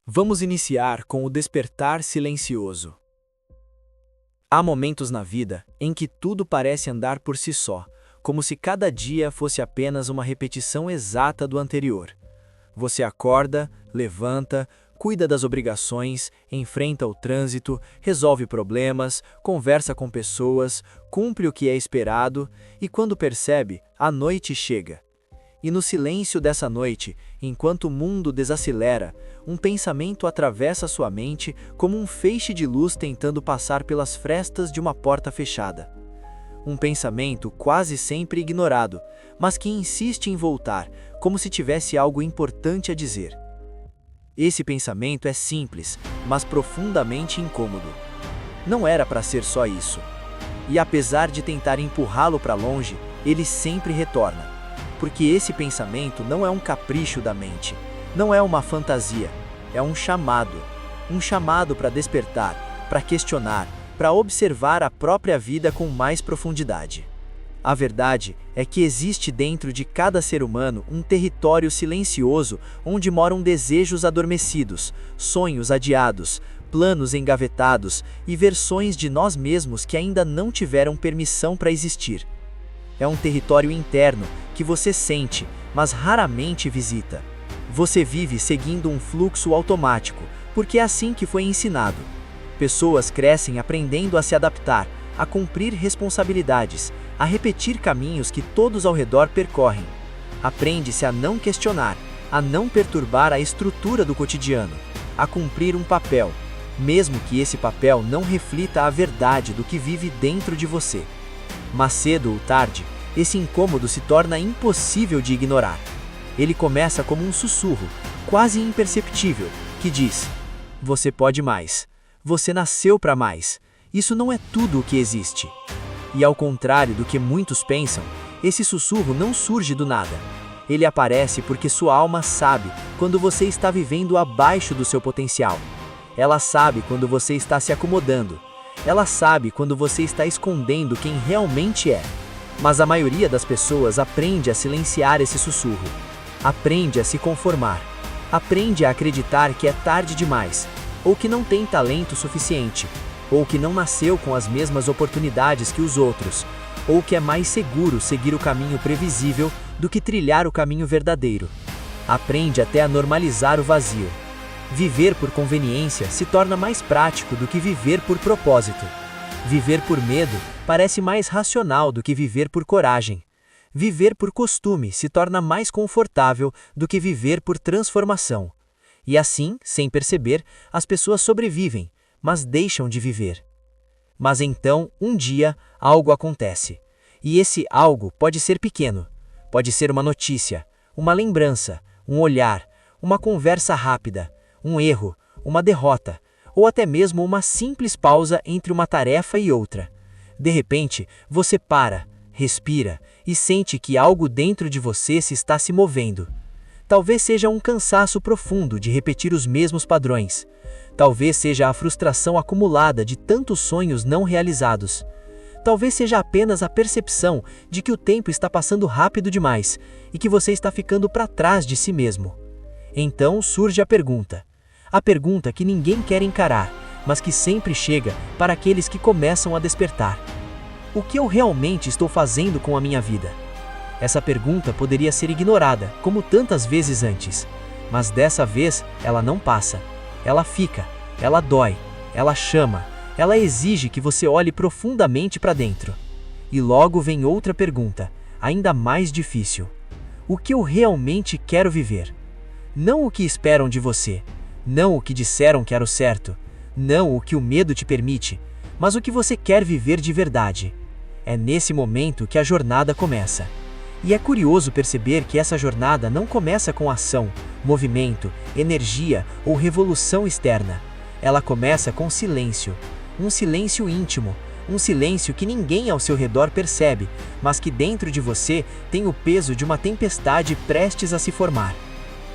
Vamos iniciar com o despertar silencioso. Há momentos na vida em que tudo parece andar por si só, como se cada dia fosse apenas uma repetição exata do anterior. Você acorda, levanta, cuida das obrigações, enfrenta o trânsito, resolve problemas, conversa com pessoas, cumpre o que é esperado e, quando percebe, a noite chega. E no silêncio dessa noite, enquanto o mundo desacelera, um pensamento atravessa sua mente como um feixe de luz tentando passar pelas frestas de uma porta fechada. Um pensamento quase sempre ignorado, mas que insiste em voltar, como se tivesse algo importante a dizer. Esse pensamento é simples, mas profundamente incômodo. Não era para ser só isso. E apesar de tentar empurrá-lo para longe, ele sempre retorna. Porque esse pensamento não é um capricho da mente, não é uma fantasia, é um chamado para despertar, para questionar, para observar a própria vida com mais profundidade. A verdade é que existe dentro de cada ser humano um território silencioso onde moram desejos adormecidos, sonhos adiados, planos engavetados e versões de nós mesmos que ainda não tiveram permissão para existir. É um território interno que você sente, mas raramente visita. Você vive seguindo um fluxo automático, porque é assim que foi ensinado. Pessoas crescem aprendendo a se adaptar, a cumprir responsabilidades, a repetir caminhos que todos ao redor percorrem. Aprende-se a não questionar, a não perturbar a estrutura do cotidiano, a cumprir um papel, mesmo que esse papel não reflita a verdade do que vive dentro de você. Mas cedo ou tarde, esse incômodo se torna impossível de ignorar. Ele começa como um sussurro, quase imperceptível, que diz: você pode mais. Você nasceu para mais. Isso não é tudo o que existe. E ao contrário do que muitos pensam, esse sussurro não surge do nada. Ele aparece porque sua alma sabe quando você está vivendo abaixo do seu potencial. Ela sabe quando você está se acomodando. Ela sabe quando você está escondendo quem realmente é. Mas a maioria das pessoas aprende a silenciar esse sussurro. Aprende a se conformar. Aprende a acreditar que é tarde demais, ou que não tem talento suficiente, ou que não nasceu com as mesmas oportunidades que os outros, ou que é mais seguro seguir o caminho previsível do que trilhar o caminho verdadeiro. Aprende até a normalizar o vazio. Viver por conveniência se torna mais prático do que viver por propósito. Viver por medo parece mais racional do que viver por coragem. Viver por costume se torna mais confortável do que viver por transformação. E assim, sem perceber, as pessoas sobrevivem, mas deixam de viver. Mas então, um dia, algo acontece. E esse algo pode ser pequeno. Pode ser uma notícia, uma lembrança, um olhar, uma conversa rápida, um erro, uma derrota, ou até mesmo uma simples pausa entre uma tarefa e outra. De repente, você para, respira e sente que algo dentro de você se está se movendo. Talvez seja um cansaço profundo de repetir os mesmos padrões. Talvez seja a frustração acumulada de tantos sonhos não realizados. Talvez seja apenas a percepção de que o tempo está passando rápido demais e que você está ficando para trás de si mesmo. Então surge a pergunta que ninguém quer encarar, mas que sempre chega para aqueles que começam a despertar. O que eu realmente estou fazendo com a minha vida? Essa pergunta poderia ser ignorada, como tantas vezes antes, mas dessa vez ela não passa. Ela fica, ela dói, ela chama, ela exige que você olhe profundamente para dentro. E logo vem outra pergunta, ainda mais difícil. O que eu realmente quero viver? Não o que esperam de você, não o que disseram que era o certo, não o que o medo te permite, mas o que você quer viver de verdade. É nesse momento que a jornada começa. E é curioso perceber que essa jornada não começa com ação, movimento, energia ou revolução externa. Ela começa com silêncio. Um silêncio íntimo, um silêncio que ninguém ao seu redor percebe, mas que dentro de você tem o peso de uma tempestade prestes a se formar.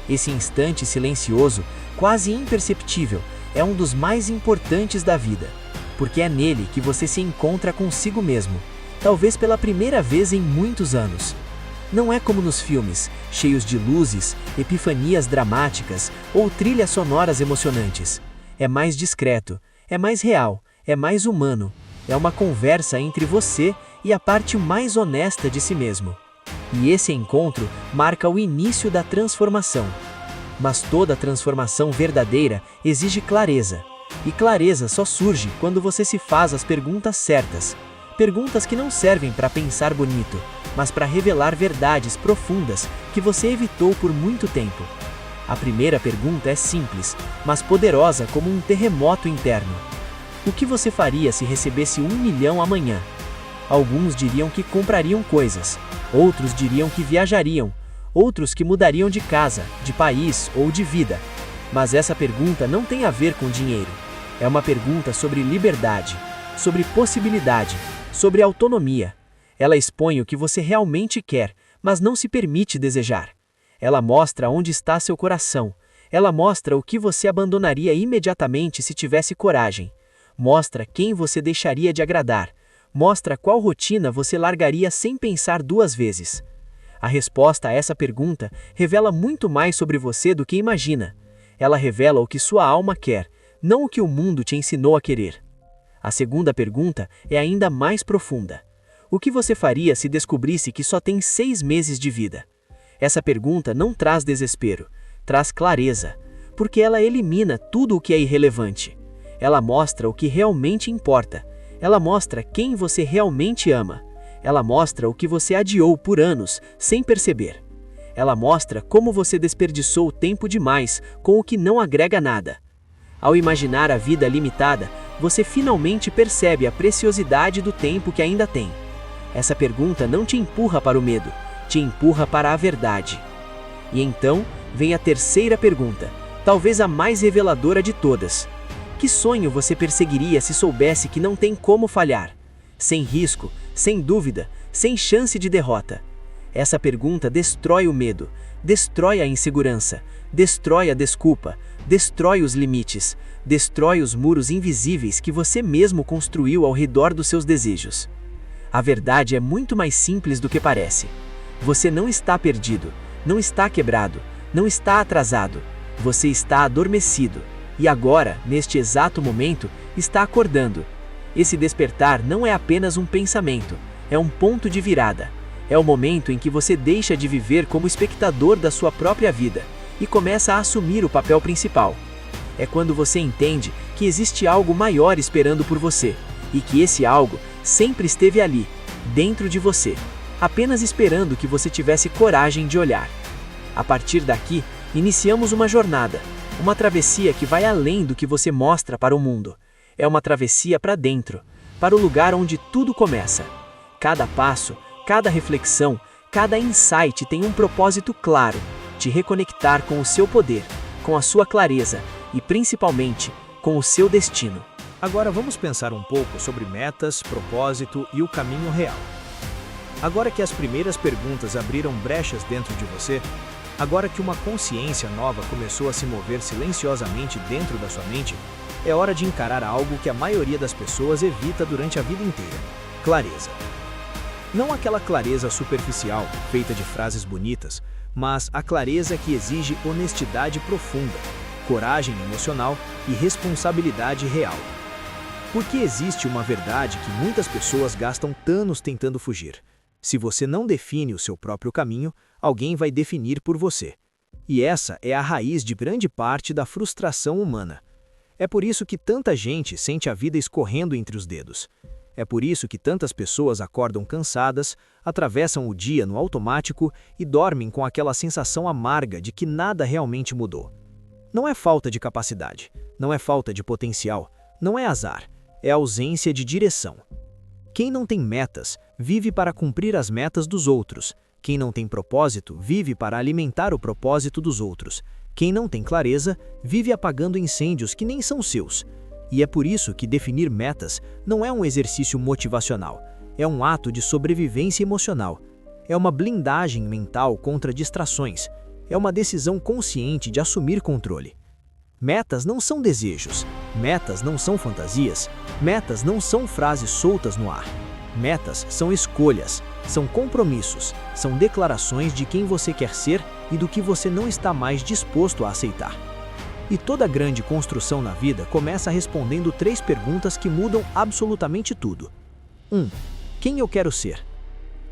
Esse instante silencioso, quase imperceptível, é um dos mais importantes da vida, porque é nele que você se encontra consigo mesmo, talvez pela primeira vez em muitos anos. Não é como nos filmes, cheios de luzes, epifanias dramáticas ou trilhas sonoras emocionantes. É mais discreto, é mais real, é mais humano. É uma conversa entre você e a parte mais honesta de si mesmo. E esse encontro marca o início da transformação. Mas toda transformação verdadeira exige clareza. E clareza só surge quando você se faz as perguntas certas. Perguntas que não servem para pensar bonito, mas para revelar verdades profundas que você evitou por muito tempo. A primeira pergunta é simples, mas poderosa como um terremoto interno. O que você faria se recebesse 1 milhão amanhã? Alguns diriam que comprariam coisas, outros diriam que viajariam, outros que mudariam de casa, de país ou de vida. Mas essa pergunta não tem a ver com dinheiro. É uma pergunta sobre liberdade, sobre possibilidade, sobre autonomia. Ela expõe o que você realmente quer, mas não se permite desejar. Ela mostra onde está seu coração. Ela mostra o que você abandonaria imediatamente se tivesse coragem. Mostra quem você deixaria de agradar. Mostra qual rotina você largaria sem pensar 2 vezes. A resposta a essa pergunta revela muito mais sobre você do que imagina. Ela revela o que sua alma quer, não o que o mundo te ensinou a querer. A segunda pergunta é ainda mais profunda. O que você faria se descobrisse que só tem 6 meses de vida? Essa pergunta não traz desespero, traz clareza, porque ela elimina tudo o que é irrelevante. Ela mostra o que realmente importa. Ela mostra quem você realmente ama. Ela mostra o que você adiou por anos, sem perceber. Ela mostra como você desperdiçou tempo demais com o que não agrega nada. Ao imaginar a vida limitada, você finalmente percebe a preciosidade do tempo que ainda tem. Essa pergunta não te empurra para o medo, te empurra para a verdade. E então, vem a terceira pergunta, talvez a mais reveladora de todas. Que sonho você perseguiria se soubesse que não tem como falhar? Sem risco, sem dúvida, sem chance de derrota. Essa pergunta destrói o medo, destrói a insegurança, destrói a desculpa, destrói os limites, destrói os muros invisíveis que você mesmo construiu ao redor dos seus desejos. A verdade é muito mais simples do que parece. Você não está perdido, não está quebrado, não está atrasado. Você está adormecido. E agora, neste exato momento, está acordando. Esse despertar não é apenas um pensamento, é um ponto de virada. É o momento em que você deixa de viver como espectador da sua própria vida e começa a assumir o papel principal. É quando você entende que existe algo maior esperando por você e que esse algo sempre esteve ali, dentro de você, apenas esperando que você tivesse coragem de olhar. A partir daqui, iniciamos uma jornada, uma travessia que vai além do que você mostra para o mundo. É uma travessia para dentro, para o lugar onde tudo começa. Cada passo, cada reflexão, cada insight tem um propósito claro: te reconectar com o seu poder, com a sua clareza e, principalmente, com o seu destino. Agora vamos pensar um pouco sobre metas, propósito e o caminho real. Agora que as primeiras perguntas abriram brechas dentro de você, agora que uma consciência nova começou a se mover silenciosamente dentro da sua mente, é hora de encarar algo que a maioria das pessoas evita durante a vida inteira: clareza. Não aquela clareza superficial, feita de frases bonitas, mas a clareza que exige honestidade profunda, coragem emocional e responsabilidade real. Porque existe uma verdade que muitas pessoas gastam anos tentando fugir. Se você não define o seu próprio caminho, alguém vai definir por você. E essa é a raiz de grande parte da frustração humana. É por isso que tanta gente sente a vida escorrendo entre os dedos. É por isso que tantas pessoas acordam cansadas, atravessam o dia no automático e dormem com aquela sensação amarga de que nada realmente mudou. Não é falta de capacidade, não é falta de potencial, não é azar, é ausência de direção. Quem não tem metas, vive para cumprir as metas dos outros. Quem não tem propósito, vive para alimentar o propósito dos outros. Quem não tem clareza, vive apagando incêndios que nem são seus. E é por isso que definir metas não é um exercício motivacional, é um ato de sobrevivência emocional. É uma blindagem mental contra distrações. É uma decisão consciente de assumir controle. Metas não são desejos, metas não são fantasias, metas não são frases soltas no ar. Metas são escolhas, são compromissos, são declarações de quem você quer ser e do que você não está mais disposto a aceitar. E toda grande construção na vida começa respondendo 3 perguntas que mudam absolutamente tudo. 1. Quem eu quero ser?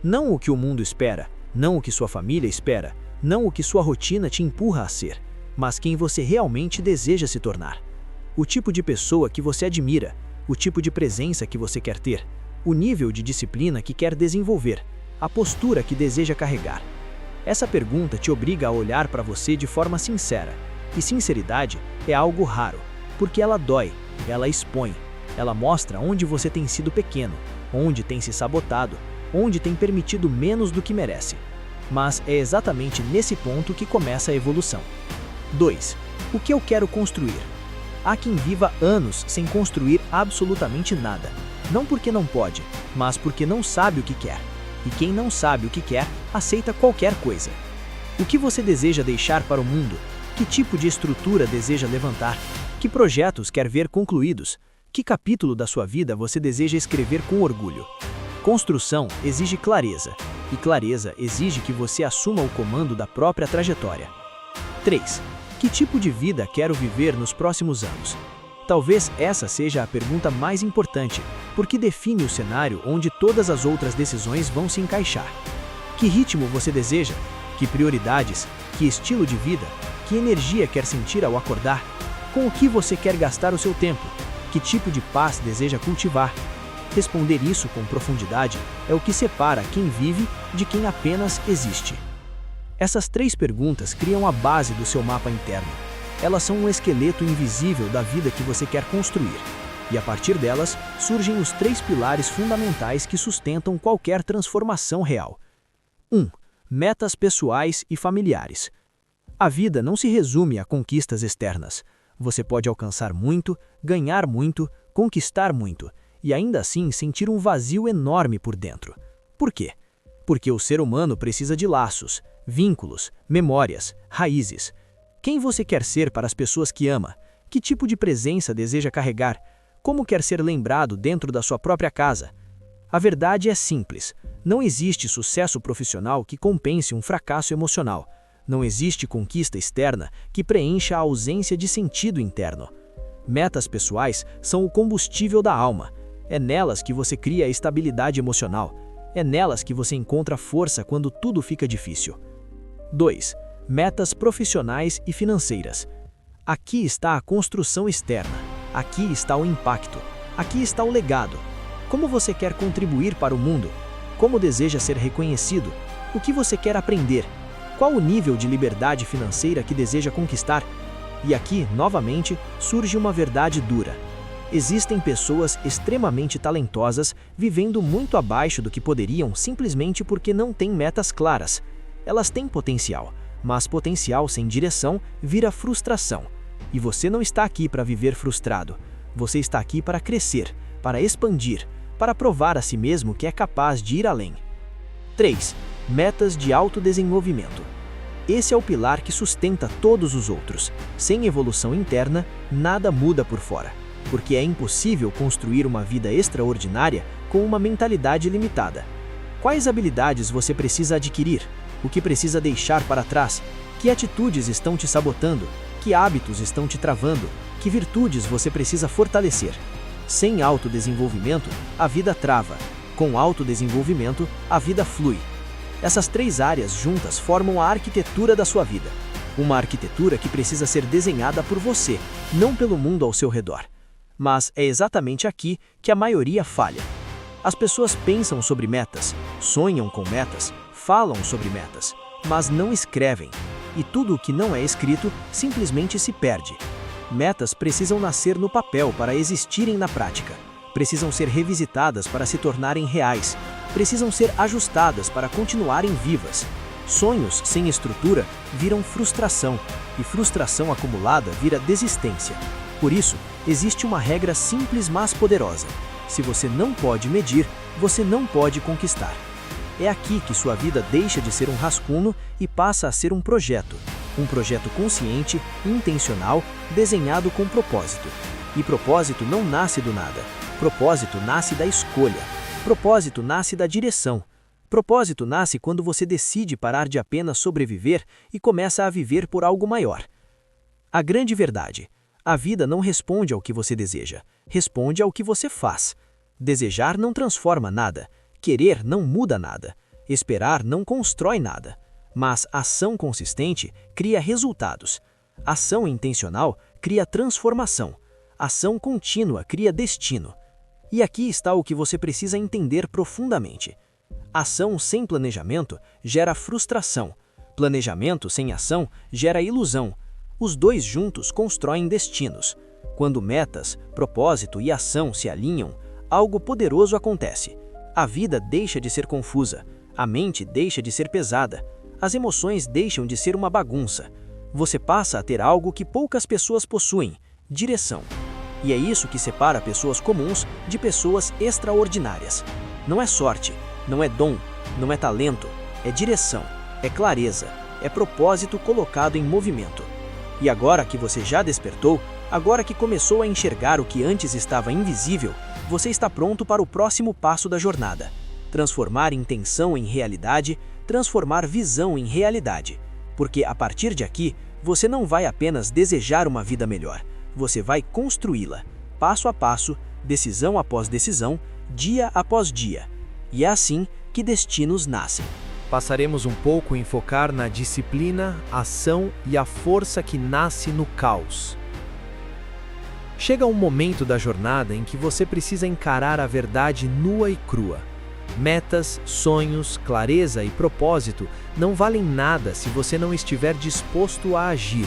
Não o que o mundo espera, não o que sua família espera, não o que sua rotina te empurra a ser, mas quem você realmente deseja se tornar. O tipo de pessoa que você admira, o tipo de presença que você quer ter, o nível de disciplina que quer desenvolver, a postura que deseja carregar. Essa pergunta te obriga a olhar para você de forma sincera. E sinceridade é algo raro, porque ela dói, ela expõe, ela mostra onde você tem sido pequeno, onde tem se sabotado, onde tem permitido menos do que merece. Mas é exatamente nesse ponto que começa a evolução. 2. O que eu quero construir? Há quem viva anos sem construir absolutamente nada. Não porque não pode, mas porque não sabe o que quer. E quem não sabe o que quer, aceita qualquer coisa. O que você deseja deixar para o mundo? Que tipo de estrutura deseja levantar? Que projetos quer ver concluídos? Que capítulo da sua vida você deseja escrever com orgulho? Construção exige clareza, e clareza exige que você assuma o comando da própria trajetória. 3. Que tipo de vida quero viver nos próximos anos? Talvez essa seja a pergunta mais importante, porque define o cenário onde todas as outras decisões vão se encaixar. Que ritmo você deseja? Que prioridades? Que estilo de vida? Que energia quer sentir ao acordar? Com o que você quer gastar o seu tempo? Que tipo de paz deseja cultivar? Responder isso com profundidade é o que separa quem vive de quem apenas existe. Essas 3 perguntas criam a base do seu mapa interno. Elas são um esqueleto invisível da vida que você quer construir. E a partir delas, surgem os 3 pilares fundamentais que sustentam qualquer transformação real. 1. Metas pessoais e familiares. A vida não se resume a conquistas externas. Você pode alcançar muito, ganhar muito, conquistar muito, e ainda assim sentir um vazio enorme por dentro. Por quê? Porque o ser humano precisa de laços, vínculos, memórias, raízes. Quem você quer ser para as pessoas que ama? Que tipo de presença deseja carregar? Como quer ser lembrado dentro da sua própria casa? A verdade é simples. Não existe sucesso profissional que compense um fracasso emocional. Não existe conquista externa que preencha a ausência de sentido interno. Metas pessoais são o combustível da alma. É nelas que você cria a estabilidade emocional. É nelas que você encontra força quando tudo fica difícil. 2. Metas profissionais e financeiras. Aqui está a construção externa. Aqui está o impacto. Aqui está o legado. Como você quer contribuir para o mundo? Como deseja ser reconhecido? O que você quer aprender? Qual o nível de liberdade financeira que deseja conquistar? E aqui, novamente, surge uma verdade dura. Existem pessoas extremamente talentosas vivendo muito abaixo do que poderiam simplesmente porque não têm metas claras. Elas têm potencial, mas potencial sem direção vira frustração. E você não está aqui para viver frustrado. Você está aqui para crescer, para expandir, para provar a si mesmo que é capaz de ir além. 3. Metas de autodesenvolvimento. Esse é o pilar que sustenta todos os outros. Sem evolução interna, nada muda por fora, porque é impossível construir uma vida extraordinária com uma mentalidade limitada. Quais habilidades você precisa adquirir? O que precisa deixar para trás? Que atitudes estão te sabotando? Que hábitos estão te travando? Que virtudes você precisa fortalecer? Sem autodesenvolvimento, a vida trava. Com autodesenvolvimento, a vida flui. Essas 3 áreas juntas formam a arquitetura da sua vida. Uma arquitetura que precisa ser desenhada por você, não pelo mundo ao seu redor. Mas é exatamente aqui que a maioria falha. As pessoas pensam sobre metas, sonham com metas, falam sobre metas, mas não escrevem. E tudo o que não é escrito simplesmente se perde. Metas precisam nascer no papel para existirem na prática. Precisam ser revisitadas para se tornarem reais. Precisam ser ajustadas para continuarem vivas. Sonhos sem estrutura viram frustração, e frustração acumulada vira desistência. Por isso, existe uma regra simples mas poderosa. Se você não pode medir, você não pode conquistar. É aqui que sua vida deixa de ser um rascunho e passa a ser um projeto. Um projeto consciente, intencional, desenhado com propósito. E propósito não nasce do nada. Propósito nasce da escolha. Propósito nasce da direção. Propósito nasce quando você decide parar de apenas sobreviver e começa a viver por algo maior. A grande verdade: a vida não responde ao que você deseja, responde ao que você faz. Desejar não transforma nada, querer não muda nada, esperar não constrói nada. Mas ação consistente cria resultados. Ação intencional cria transformação. Ação contínua cria destino. E aqui está o que você precisa entender profundamente. Ação sem planejamento gera frustração. Planejamento sem ação gera ilusão. Os dois juntos constroem destinos. Quando metas, propósito e ação se alinham, algo poderoso acontece. A vida deixa de ser confusa, a mente deixa de ser pesada, as emoções deixam de ser uma bagunça. Você passa a ter algo que poucas pessoas possuem: direção. E é isso que separa pessoas comuns de pessoas extraordinárias. Não é sorte, não é dom, não é talento, é direção, é clareza, é propósito colocado em movimento. E agora que você já despertou, agora que começou a enxergar o que antes estava invisível, você está pronto para o próximo passo da jornada. Transformar intenção em realidade, transformar visão em realidade. Porque a partir de aqui, você não vai apenas desejar uma vida melhor, você vai construí-la, passo a passo, decisão após decisão, dia após dia. E é assim que destinos nascem. Passaremos um pouco em focar na disciplina, ação e a força que nasce no caos. Chega um momento da jornada em que você precisa encarar a verdade nua e crua. Metas, sonhos, clareza e propósito não valem nada se você não estiver disposto a agir.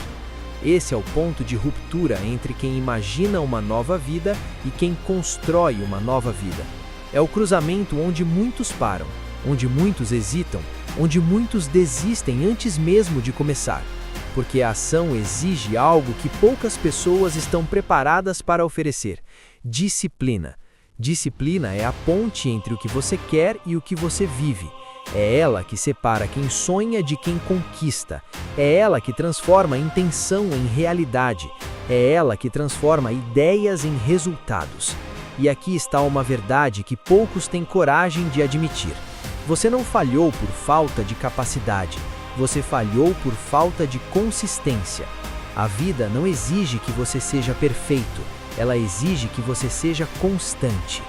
Esse é o ponto de ruptura entre quem imagina uma nova vida e quem constrói uma nova vida. É o cruzamento onde muitos param, onde muitos hesitam, onde muitos desistem antes mesmo de começar. Porque a ação exige algo que poucas pessoas estão preparadas para oferecer: disciplina. Disciplina é a ponte entre o que você quer e o que você vive. É ela que separa quem sonha de quem conquista. É ela que transforma a intenção em realidade. É ela que transforma ideias em resultados. E aqui está uma verdade que poucos têm coragem de admitir. Você não falhou por falta de capacidade. Você falhou por falta de consistência. A vida não exige que você seja perfeito. Ela exige que você seja constante.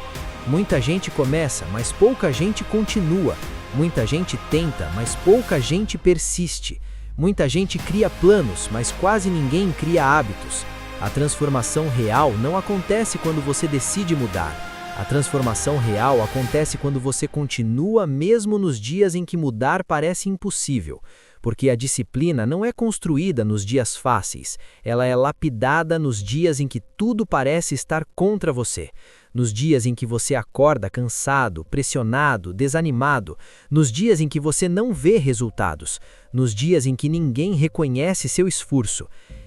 Muita gente começa, mas pouca gente continua. Muita gente tenta, mas pouca gente persiste. Muita gente cria planos, mas quase ninguém cria hábitos. A transformação real não acontece quando você decide mudar. A transformação real acontece quando você continua mesmo nos dias em que mudar parece impossível. Porque a disciplina não é construída nos dias fáceis, ela é lapidada nos dias em que tudo parece estar contra você. Nos dias em que você acorda cansado, pressionado, desanimado, nos dias em que você não vê resultados, nos dias em que ninguém reconhece seu esforço.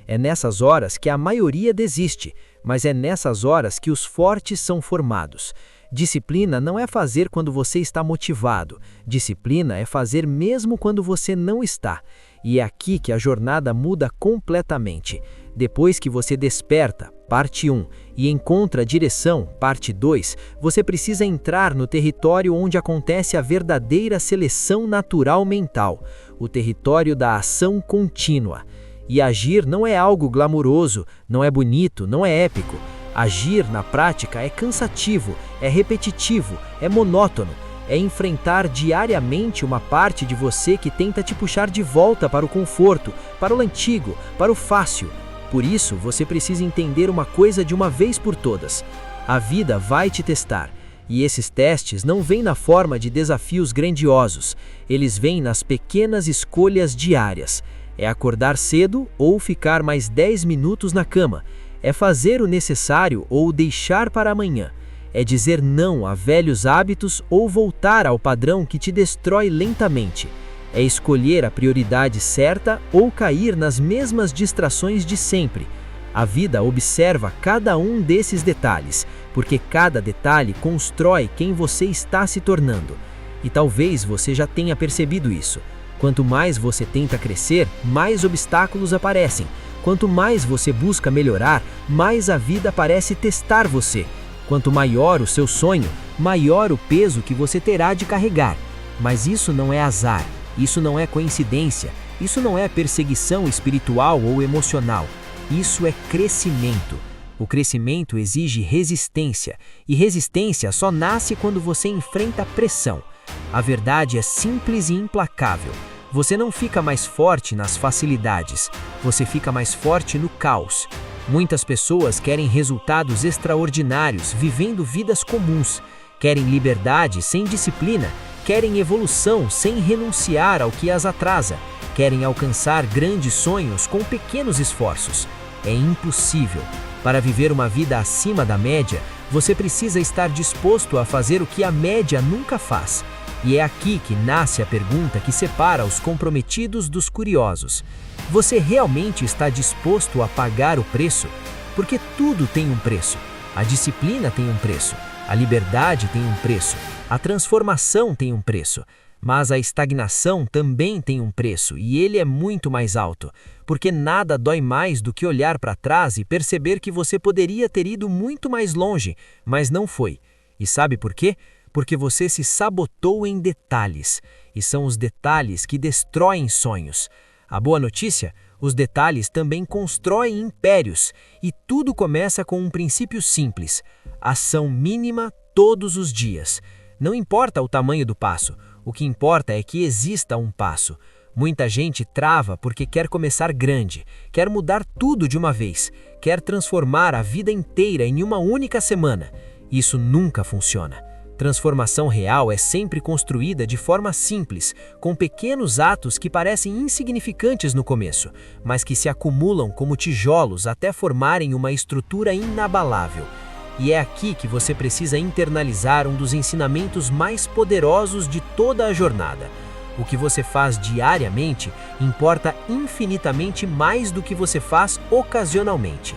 É nessas horas que a maioria desiste, mas é nessas horas que os fortes são formados. Disciplina não é fazer quando você está motivado. Disciplina é fazer mesmo quando você não está. E é aqui que a jornada muda completamente. Depois que você desperta, parte 1, e encontra a direção, parte 2, você precisa entrar no território onde acontece a verdadeira seleção natural mental, o território da ação contínua. E agir não é algo glamuroso, não é bonito, não é épico. Agir, na prática, é cansativo, é repetitivo, é monótono. É enfrentar diariamente uma parte de você que tenta te puxar de volta para o conforto, para o antigo, para o fácil. Por isso, você precisa entender uma coisa de uma vez por todas. A vida vai te testar. E esses testes não vêm na forma de desafios grandiosos. Eles vêm nas pequenas escolhas diárias. É acordar cedo ou ficar mais 10 minutos na cama. É fazer o necessário ou deixar para amanhã. É dizer não a velhos hábitos ou voltar ao padrão que te destrói lentamente. É escolher a prioridade certa ou cair nas mesmas distrações de sempre. A vida observa cada um desses detalhes, porque cada detalhe constrói quem você está se tornando. E talvez você já tenha percebido isso. Quanto mais você tenta crescer, mais obstáculos aparecem. Quanto mais você busca melhorar, mais a vida parece testar você. Quanto maior o seu sonho, maior o peso que você terá de carregar. Mas isso não é azar, isso não é coincidência, isso não é perseguição espiritual ou emocional. Isso é crescimento. O crescimento exige resistência, e resistência só nasce quando você enfrenta pressão. A verdade é simples e implacável. Você não fica mais forte nas facilidades, você fica mais forte no caos. Muitas pessoas querem resultados extraordinários, vivendo vidas comuns. Querem liberdade sem disciplina, querem evolução sem renunciar ao que as atrasa. Querem alcançar grandes sonhos com pequenos esforços. É impossível. Para viver uma vida acima da média, você precisa estar disposto a fazer o que a média nunca faz. E é aqui que nasce a pergunta que separa os comprometidos dos curiosos. Você realmente está disposto a pagar o preço? Porque tudo tem um preço. A disciplina tem um preço. A liberdade tem um preço. A transformação tem um preço. Mas a estagnação também tem um preço, e ele é muito mais alto, porque nada dói mais do que olhar para trás e perceber que você poderia ter ido muito mais longe, mas não foi. E sabe por quê? Porque você se sabotou em detalhes, e são os detalhes que destroem sonhos. A boa notícia? Os detalhes também constroem impérios, e tudo começa com um princípio simples: ação mínima todos os dias. Não importa o tamanho do passo, o que importa é que exista um passo. Muita gente trava porque quer começar grande, quer mudar tudo de uma vez, quer transformar a vida inteira em uma única semana. Isso nunca funciona. Transformação real é sempre construída de forma simples, com pequenos atos que parecem insignificantes no começo, mas que se acumulam como tijolos até formarem uma estrutura inabalável. E é aqui que você precisa internalizar um dos ensinamentos mais poderosos de toda a jornada. O que você faz diariamente importa infinitamente mais do que você faz ocasionalmente.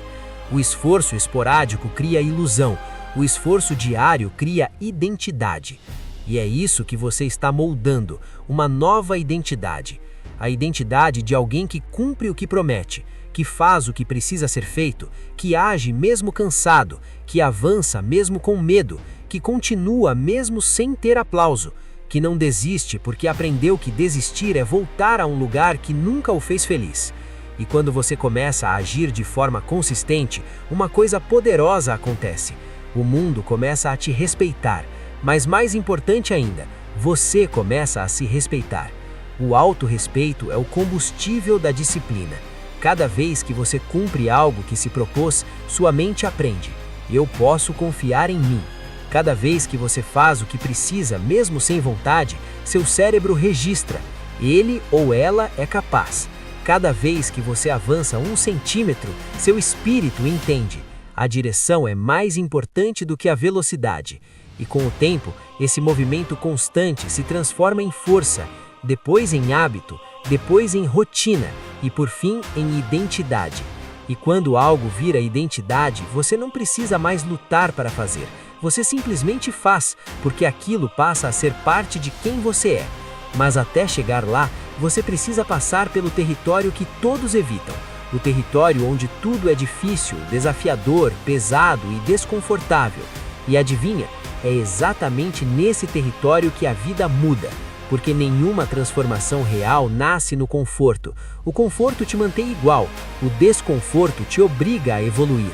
O esforço esporádico cria ilusão, o esforço diário cria identidade. E é isso que você está moldando, uma nova identidade. A identidade de alguém que cumpre o que promete, que faz o que precisa ser feito, que age mesmo cansado, que avança mesmo com medo, que continua mesmo sem ter aplauso, que não desiste porque aprendeu que desistir é voltar a um lugar que nunca o fez feliz. E quando você começa a agir de forma consistente, uma coisa poderosa acontece. O mundo começa a te respeitar, mas mais importante ainda, você começa a se respeitar. O autorrespeito é o combustível da disciplina. Cada vez que você cumpre algo que se propôs, sua mente aprende: eu posso confiar em mim. Cada vez que você faz o que precisa, mesmo sem vontade, seu cérebro registra: ele ou ela é capaz. Cada vez que você avança 1 centímetro, seu espírito entende: a direção é mais importante do que a velocidade. E com o tempo, esse movimento constante se transforma em força, depois em hábito, depois em rotina e por fim em identidade. E quando algo vira identidade, você não precisa mais lutar para fazer. Você simplesmente faz, porque aquilo passa a ser parte de quem você é. Mas até chegar lá, você precisa passar pelo território que todos evitam. O território onde tudo é difícil, desafiador, pesado e desconfortável. E adivinha? É exatamente nesse território que a vida muda. Porque nenhuma transformação real nasce no conforto. O conforto te mantém igual, o desconforto te obriga a evoluir.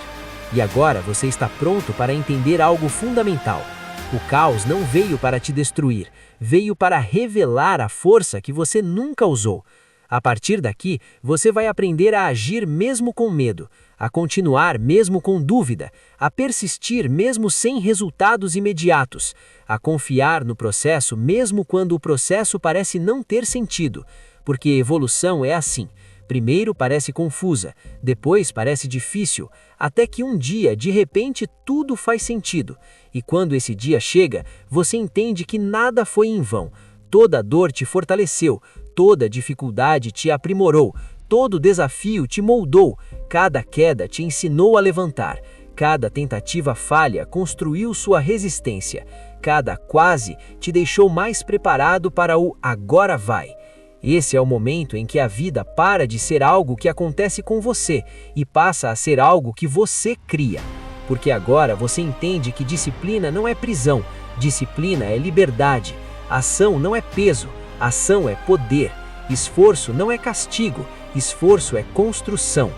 E agora você está pronto para entender algo fundamental. O caos não veio para te destruir, veio para revelar a força que você nunca usou. A partir daqui, você vai aprender a agir mesmo com medo, a continuar mesmo com dúvida, a persistir mesmo sem resultados imediatos, a confiar no processo mesmo quando o processo parece não ter sentido, porque evolução é assim. Primeiro parece confusa, depois parece difícil, até que um dia, de repente, tudo faz sentido. E quando esse dia chega, você entende que nada foi em vão. Toda dor te fortaleceu, toda dificuldade te aprimorou, todo desafio te moldou, cada queda te ensinou a levantar, cada tentativa falha construiu sua resistência, cada quase te deixou mais preparado para o agora vai. Esse é o momento em que a vida para de ser algo que acontece com você e passa a ser algo que você cria. porque agora você entende que disciplina não é prisão, disciplina é liberdade. Ação não é peso, ação é poder. Esforço não é castigo, esforço é construção.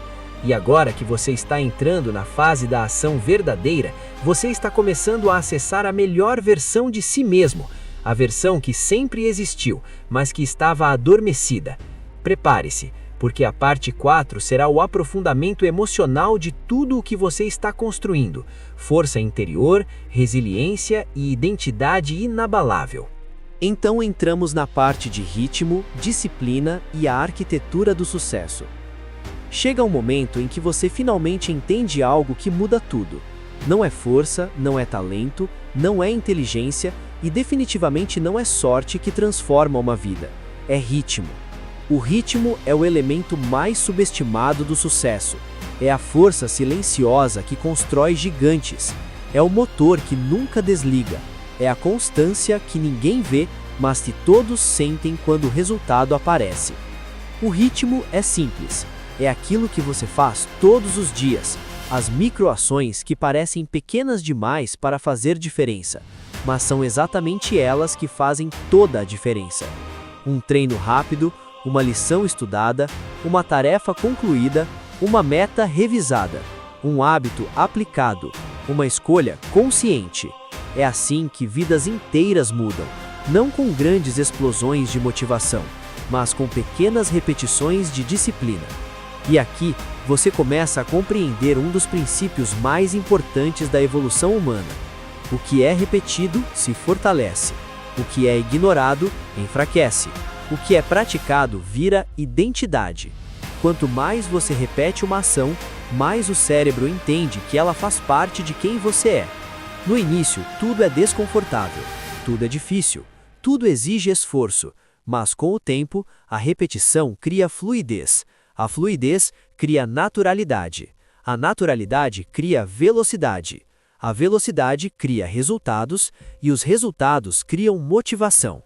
E agora que você está entrando na fase da ação verdadeira, você está começando a acessar a melhor versão de si mesmo, a versão que sempre existiu, mas que estava adormecida. Prepare-se, porque a parte 4 será o aprofundamento emocional de tudo o que você está construindo: força interior, resiliência e identidade inabalável. Então entramos na parte de ritmo, disciplina e a arquitetura do sucesso. Chega um momento em que você finalmente entende algo que muda tudo. Não é força, não é talento, não é inteligência e definitivamente não é sorte que transforma uma vida. É ritmo. O ritmo é o elemento mais subestimado do sucesso. É a força silenciosa que constrói gigantes. É o motor que nunca desliga. É a constância que ninguém vê, mas que todos sentem quando o resultado aparece. O ritmo é simples. É aquilo que você faz todos os dias. As microações que parecem pequenas demais para fazer diferença, mas são exatamente elas que fazem toda a diferença. Um treino rápido, uma lição estudada, uma tarefa concluída, uma meta revisada, um hábito aplicado, uma escolha consciente. É assim que vidas inteiras mudam, não com grandes explosões de motivação, mas com pequenas repetições de disciplina. E aqui, você começa a compreender um dos princípios mais importantes da evolução humana. O que é repetido se fortalece. O que é ignorado enfraquece. O que é praticado vira identidade. Quanto mais você repete uma ação, mais o cérebro entende que ela faz parte de quem você é. No início, tudo é desconfortável, tudo é difícil, tudo exige esforço, mas com o tempo, a repetição cria fluidez. A fluidez cria naturalidade. A naturalidade cria velocidade. A velocidade cria resultados e os resultados criam motivação.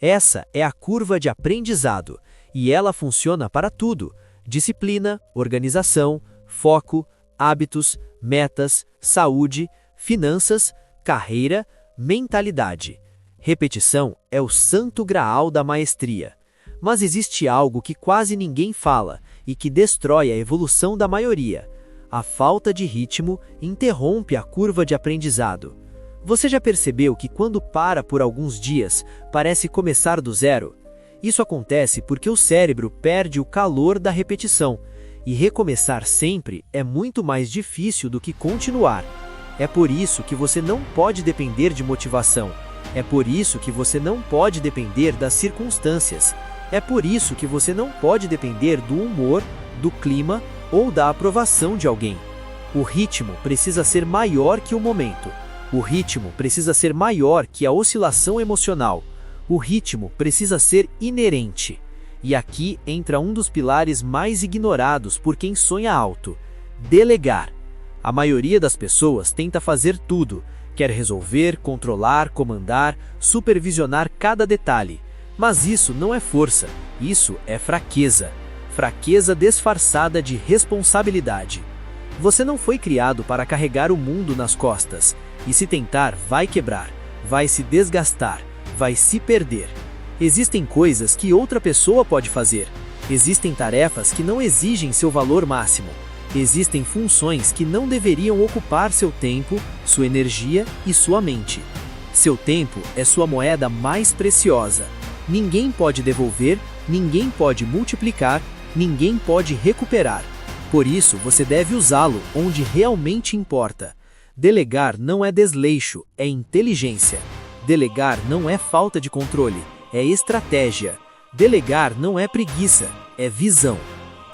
Essa é a curva de aprendizado e ela funciona para tudo: disciplina, organização, foco, hábitos, metas, saúde, finanças, carreira, mentalidade. Repetição é o santo graal da maestria. Mas existe algo que quase ninguém fala e que destrói a evolução da maioria. A falta de ritmo interrompe a curva de aprendizado. Você já percebeu que quando para por alguns dias, parece começar do zero? Isso acontece porque o cérebro perde o calor da repetição, e recomeçar sempre é muito mais difícil do que continuar. É por isso que você não pode depender de motivação. É por isso que você não pode depender das circunstâncias. É por isso que você não pode depender do humor, do clima ou da aprovação de alguém. O ritmo precisa ser maior que o momento. O ritmo precisa ser maior que a oscilação emocional. O ritmo precisa ser inerente. E aqui entra um dos pilares mais ignorados por quem sonha alto: delegar. A maioria das pessoas tenta fazer tudo. Quer resolver, controlar, comandar, supervisionar cada detalhe. Mas isso não é força, isso é fraqueza. Fraqueza disfarçada de responsabilidade. Você não foi criado para carregar o mundo nas costas. E se tentar, vai quebrar, vai se desgastar, vai se perder. Existem coisas que outra pessoa pode fazer. Existem tarefas que não exigem seu valor máximo. Existem funções que não deveriam ocupar seu tempo, sua energia e sua mente. Seu tempo é sua moeda mais preciosa. Ninguém pode devolver, ninguém pode multiplicar, ninguém pode recuperar. Por isso, você deve usá-lo onde realmente importa. Delegar não é desleixo, é inteligência. Delegar não é falta de controle, é estratégia. Delegar não é preguiça, é visão.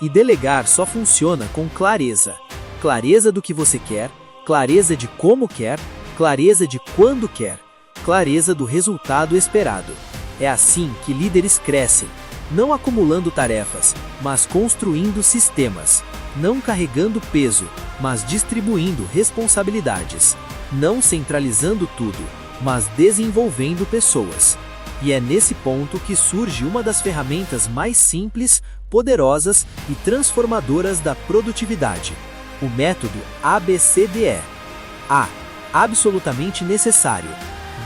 E delegar só funciona com clareza. Clareza do que você quer, clareza de como quer, clareza de quando quer, clareza do resultado esperado. É assim que líderes crescem, não acumulando tarefas, mas construindo sistemas, não carregando peso, mas distribuindo responsabilidades, não centralizando tudo, mas desenvolvendo pessoas. E é nesse ponto que surge uma das ferramentas mais simples, poderosas e transformadoras da produtividade: o método ABCDE. A. Absolutamente necessário.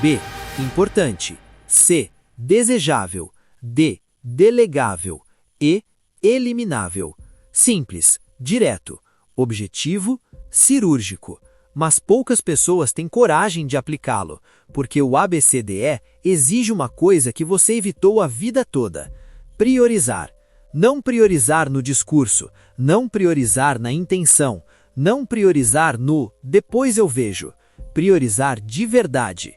B. Importante. C. Desejável. D. Delegável. E. Eliminável. Simples, direto, objetivo, cirúrgico. Mas poucas pessoas têm coragem de aplicá-lo, porque o ABCDE exige uma coisa que você evitou a vida toda: priorizar. Não priorizar no discurso, não priorizar na intenção, não priorizar no depois eu vejo. Priorizar de verdade.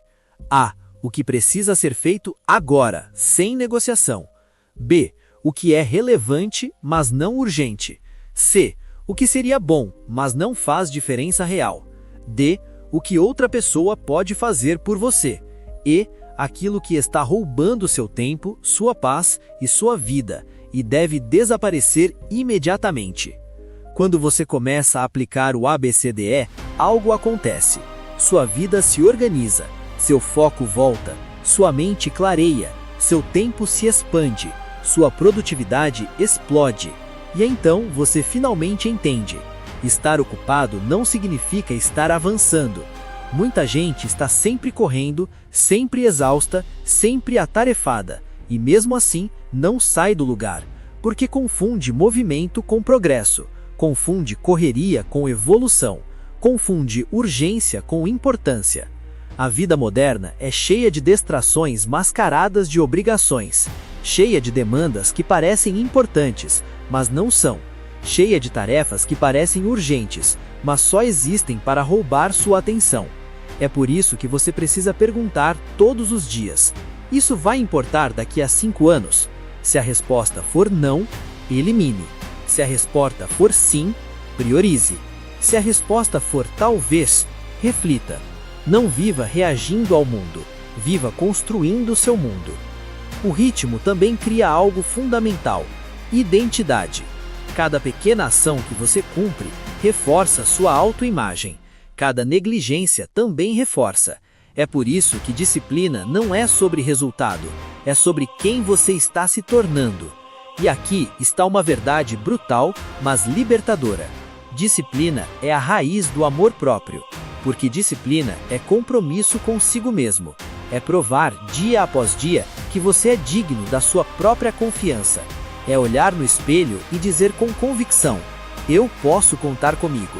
A. O que precisa ser feito agora, sem negociação. B. O que é relevante, mas não urgente. C. O que seria bom, mas não faz diferença real. D. O que outra pessoa pode fazer por você. E. Aquilo que está roubando seu tempo, sua paz e sua vida, e deve desaparecer imediatamente. Quando você começa a aplicar o ABCDE, algo acontece. Sua vida se organiza, seu foco volta, sua mente clareia, seu tempo se expande, sua produtividade explode. E então você finalmente entende: estar ocupado não significa estar avançando. Muita gente está sempre correndo, sempre exausta, sempre atarefada, e mesmo assim não sai do lugar, porque confunde movimento com progresso, confunde correria com evolução, confunde urgência com importância. A vida moderna é cheia de distrações mascaradas de obrigações, cheia de demandas que parecem importantes, mas não são, cheia de tarefas que parecem urgentes, mas só existem para roubar sua atenção. É por isso que você precisa perguntar todos os dias: isso vai importar daqui a 5 anos? Se a resposta for não, elimine. Se a resposta for sim, priorize. Se a resposta for talvez, reflita. Não viva reagindo ao mundo, viva construindo seu mundo. O ritmo também cria algo fundamental: identidade. Cada pequena ação que você cumpre reforça sua autoimagem. Cada negligência também reforça. É por isso que disciplina não é sobre resultado, é sobre quem você está se tornando. E aqui está uma verdade brutal, mas libertadora. Disciplina é a raiz do amor próprio, porque disciplina é compromisso consigo mesmo. É provar dia após dia que você é digno da sua própria confiança. É olhar no espelho e dizer com convicção: eu posso contar comigo.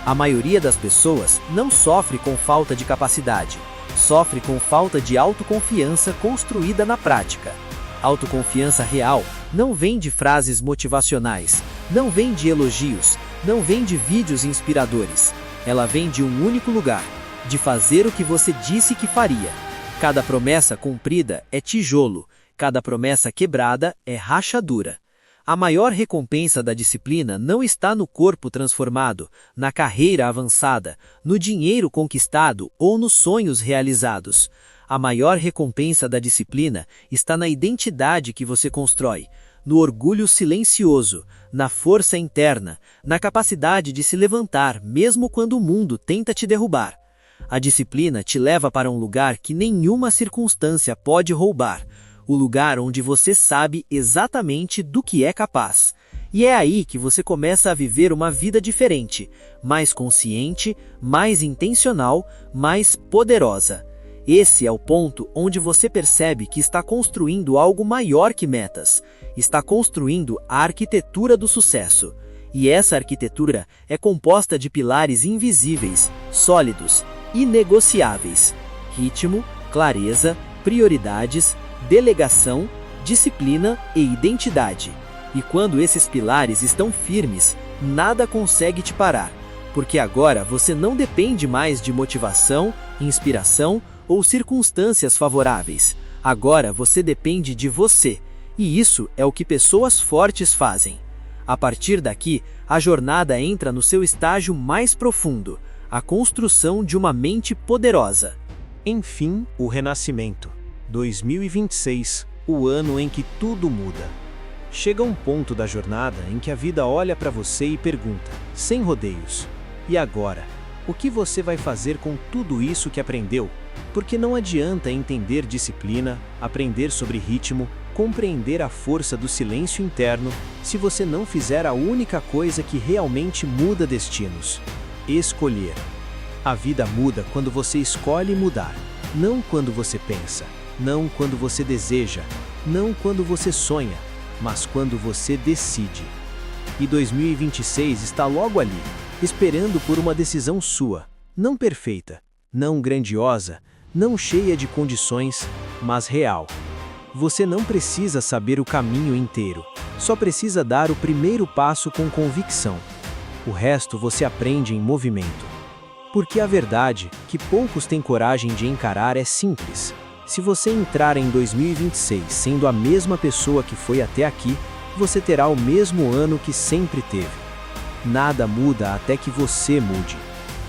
A maioria das pessoas não sofre com falta de capacidade, sofre com falta de autoconfiança construída na prática. Autoconfiança real não vem de frases motivacionais, não vem de elogios, não vem de vídeos inspiradores. Ela vem de um único lugar: de fazer o que você disse que faria. Cada promessa cumprida é tijolo, cada promessa quebrada é rachadura. A maior recompensa da disciplina não está no corpo transformado, na carreira avançada, no dinheiro conquistado ou nos sonhos realizados. A maior recompensa da disciplina está na identidade que você constrói, no orgulho silencioso, na força interna, na capacidade de se levantar mesmo quando o mundo tenta te derrubar. A disciplina te leva para um lugar que nenhuma circunstância pode roubar. O lugar onde você sabe exatamente do que é capaz. E é aí que você começa a viver uma vida diferente, mais consciente, mais intencional, mais poderosa. Esse é o ponto onde você percebe que está construindo algo maior que metas. Está construindo a arquitetura do sucesso. E essa arquitetura é composta de pilares invisíveis, sólidos, inegociáveis: ritmo, clareza, prioridades, delegação, disciplina e identidade. E quando esses pilares estão firmes, nada consegue te parar, porque agora você não depende mais de motivação, inspiração ou circunstâncias favoráveis. Agora você depende de você, e isso é o que pessoas fortes fazem. A partir daqui, a jornada entra no seu estágio mais profundo: a construção de uma mente poderosa. Enfim, o renascimento. 2026, o ano em que tudo muda. Chega um ponto da jornada em que a vida olha para você e pergunta, sem rodeios: e agora? O que você vai fazer com tudo isso que aprendeu? Porque não adianta entender disciplina, aprender sobre ritmo, compreender a força do silêncio interno, se você não fizer a única coisa que realmente muda destinos: escolher. A vida muda quando você escolhe mudar, não quando você pensa, não quando você deseja, não quando você sonha, mas quando você decide. E 2026 está logo ali, esperando por uma decisão sua, não perfeita, não grandiosa, não cheia de condições, mas real. Você não precisa saber o caminho inteiro, só precisa dar o primeiro passo com convicção. O resto você aprende em movimento. Porque a verdade, que poucos têm coragem de encarar, é simples. Se você entrar em 2026 sendo a mesma pessoa que foi até aqui, você terá o mesmo ano que sempre teve. Nada muda até que você mude.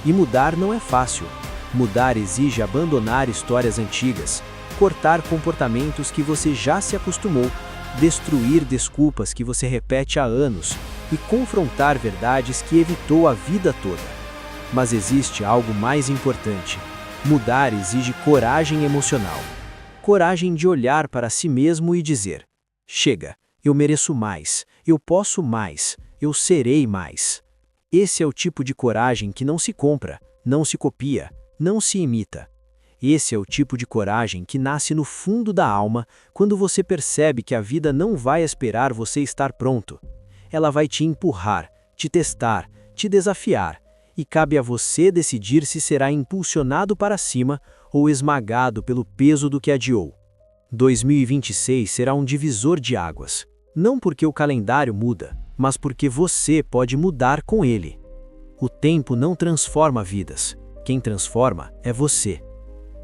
E mudar não é fácil. Mudar exige abandonar histórias antigas, cortar comportamentos que você já se acostumou, destruir desculpas que você repete há anos e confrontar verdades que evitou a vida toda. Mas existe algo mais importante. Mudar exige coragem emocional. Coragem de olhar para si mesmo e dizer: chega, eu mereço mais, eu posso mais, eu serei mais. Esse é o tipo de coragem que não se compra, não se copia, não se imita. Esse é o tipo de coragem que nasce no fundo da alma quando você percebe que a vida não vai esperar você estar pronto. Ela vai te empurrar, te testar, te desafiar, e cabe a você decidir se será impulsionado para cima ou esmagado pelo peso do que adiou. 2026 será um divisor de águas, não porque o calendário muda, mas porque você pode mudar com ele. O tempo não transforma vidas, quem transforma é você.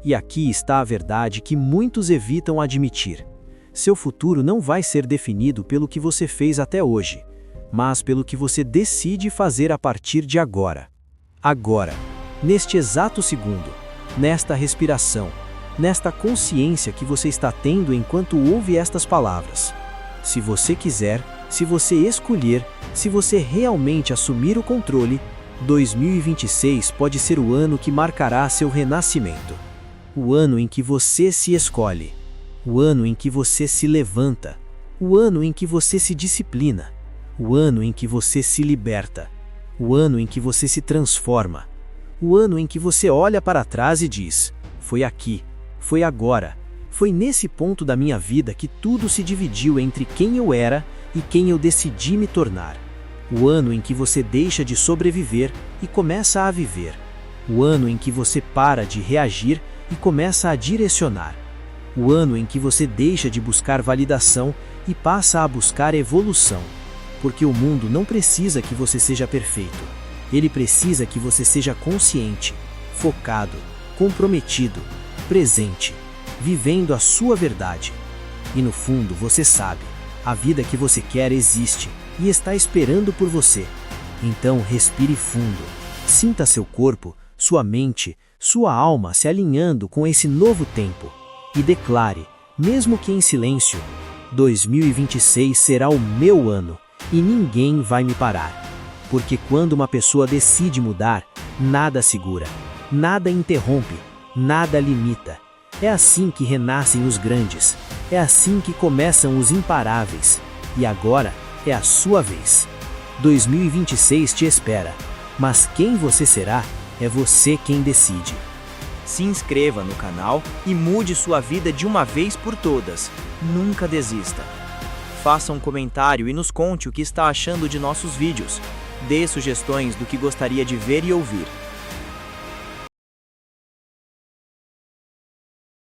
E aqui está a verdade que muitos evitam admitir. Seu futuro não vai ser definido pelo que você fez até hoje, mas pelo que você decide fazer a partir de agora. Agora, neste exato segundo, nesta respiração, nesta consciência que você está tendo enquanto ouve estas palavras. Se você quiser, se você escolher, se você realmente assumir o controle, 2026 pode ser o ano que marcará seu renascimento. O ano em que você se escolhe, o ano em que você se levanta, o ano em que você se disciplina, o ano em que você se liberta, o ano em que você se transforma, o ano em que você olha para trás e diz: foi aqui, foi agora, foi nesse ponto da minha vida que tudo se dividiu entre quem eu era e quem eu decidi me tornar. O ano em que você deixa de sobreviver e começa a viver. O ano em que você para de reagir e começa a direcionar. O ano em que você deixa de buscar validação e passa a buscar evolução. Porque o mundo não precisa que você seja perfeito. Ele precisa que você seja consciente, focado, comprometido, presente, vivendo a sua verdade. E no fundo você sabe, a vida que você quer existe e está esperando por você. Então respire fundo, sinta seu corpo, sua mente, sua alma se alinhando com esse novo tempo e declare, mesmo que em silêncio: 2026 será o meu ano e ninguém vai me parar. Porque quando uma pessoa decide mudar, nada segura, nada interrompe, nada limita. É assim que renascem os grandes, é assim que começam os imparáveis. E agora é a sua vez. 2026 te espera, mas quem você será é você quem decide. Se inscreva no canal e mude sua vida de uma vez por todas. Nunca desista. Faça um comentário e nos conte o que está achando de nossos vídeos. Dê sugestões do que gostaria de ver e ouvir.